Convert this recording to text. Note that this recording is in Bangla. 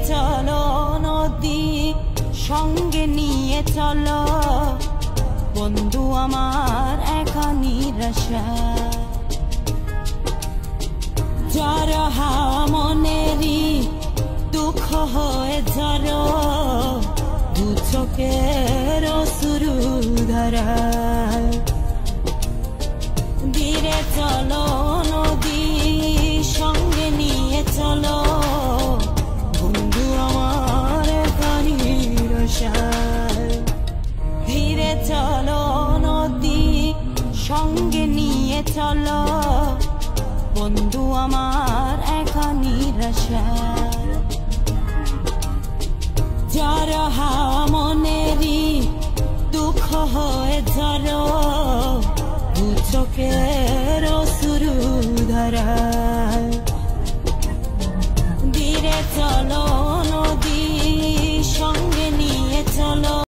চলো নদী সঙ্গে নিয়ে চলো বন্ধু আমার একা নিরাশা ঝড় হাওয়া মনেরই দুঃখ হয়ে ঝড় দু চোখের অশ্রু ধারা ধীরে চলো নদী সঙ্গে নিয়ে চলো বন্ধু আমার একা নিরাশা ধীরে চলো নদী সঙ্গে নিয়ে চলো বন্ধু আমার একা নিরাশা ঝড় হাওয়া মনেরই দুঃখ হয়ে ঝড় দু চোখের অশ্রু ধারা